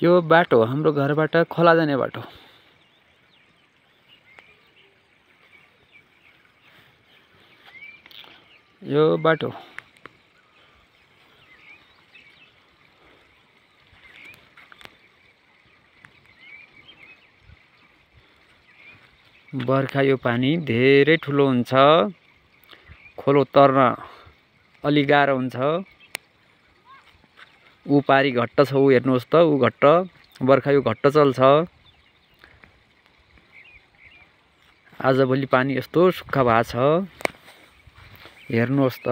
यो बाटो हाम्रो घरबाट खोला जाने बाटो। यो बाटो बर्खा यो पानी धेरै ठुलो हुन्छ, खोलो तर्न अलि गाह्रो हुन्छ। ऊ पारी घट्ट छ, ऊ हेर्नुहोस् त, ऊ घट्ट। बर्खा यो घट्ट चल्छ। आजभोलि पानी यस्तो सुक्खा भएको छ, हेर्नुहोस् त।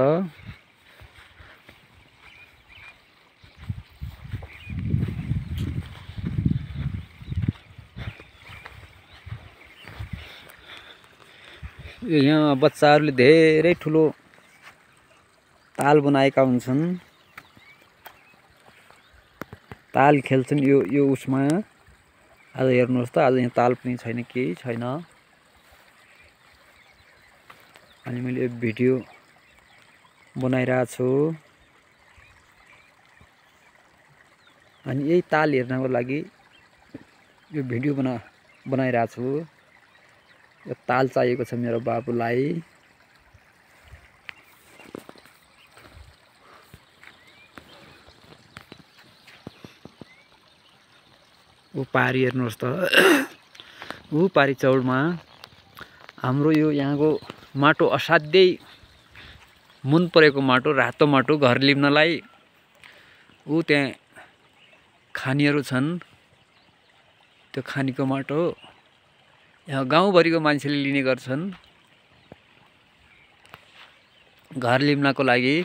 यहाँ बच्चाहरूले धेरै ठुलो ताल बनाएका हुन्छन्, ताल खेल्छन् यो उसमा। आज हेर्नुहोस् त, आज यहाँ ताल पनि छैन, केही छैन। अनि मैले यो भिडियो बनाइरहेको छु। अनि यही ताल हेर्नको लागि यो भिडियो बनाइरहेको छु। यो ताल चाहिएको छ मेरो बाबुलाई। ऊ पारी हेर्नुहोस् त, ऊ पारी चौडमा हाम्रो यो यहाँको माटो असाध्यै मन परेको माटो, रातो माटो घर लिप्नलाई। ऊ त्यहाँ खानीहरू छन्, त्यो खानीको माटो यहाँ गाउँभरिको मान्छेले लिने गर्छन् घर लिप्नको लागि।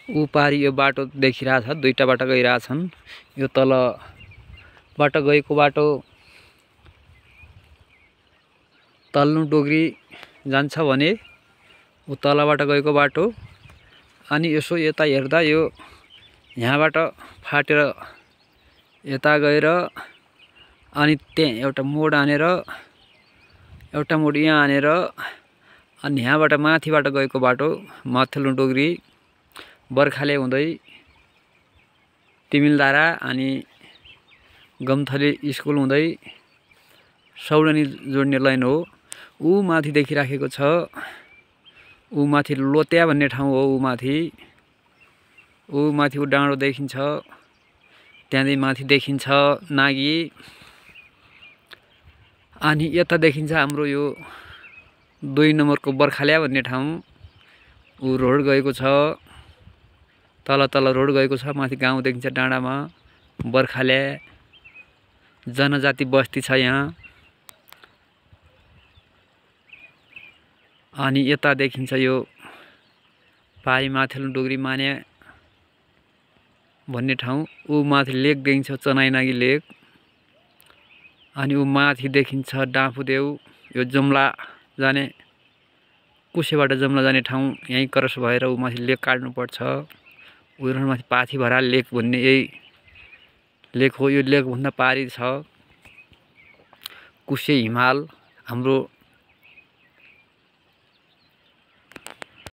ऊ पारी यो बाटो देखिरहेछ, दुईटा बाटो गइरहेछन्। यो तलबाट गएको बाटो तल्नु डोगरी जान्छ भने ऊ तलबाट गएको बाटो। अनि यसो यता हेर्दा यो यहाँबाट फाटेर यता गएर अनि त्यहाँ एउटा मोड आनेर, एउटा मोड यहाँ आनेर, अनि यहाँबाट माथिबाट गएको बाटो माथिल्लो डोगरी बर्खाले हुँदै तिमिलधारा अनि गमथली स्कुल हुँदै सौडनी जोड्ने लाइन हो। ऊ माथि देखिराखेको छ, ऊ माथि लोत्या भन्ने ठाउँ हो। ऊ माथि ऊ डाँडो देखिन्छ, त्यहाँदेखि माथि देखिन्छ नागी। अनि यता देखिन्छ हाम्रो यो 2 नम्बरको बर्खाल्या भन्ने ठाउँ। ऊ रोड गएको छ, तल रोड गएको छ, माथि गाउँ देखिन्छ डाँडामा। बर्खाल्या जनजाति बस्ती छ यहाँ। अनि यता देखिन्छ यो पारी माथिल्लो डोगरी माने भन्ने ठाउँ। ऊ माथि लेक देखिन्छ, चनाइनागी लेक। अनि ऊ माथि देखिन्छ डाँफुदेउ, यो जुम्ला जाने, कुसेबाट जुम्ला जाने ठाउँ यहीँ क्रस भएर ऊ माथि लेक काट्नुपर्छ। उयो माथि पाथिभरा लेक भन्ने यही लेक हो। यो लेकभन्दा पारी छ कुसे हिमाल, हाम्रो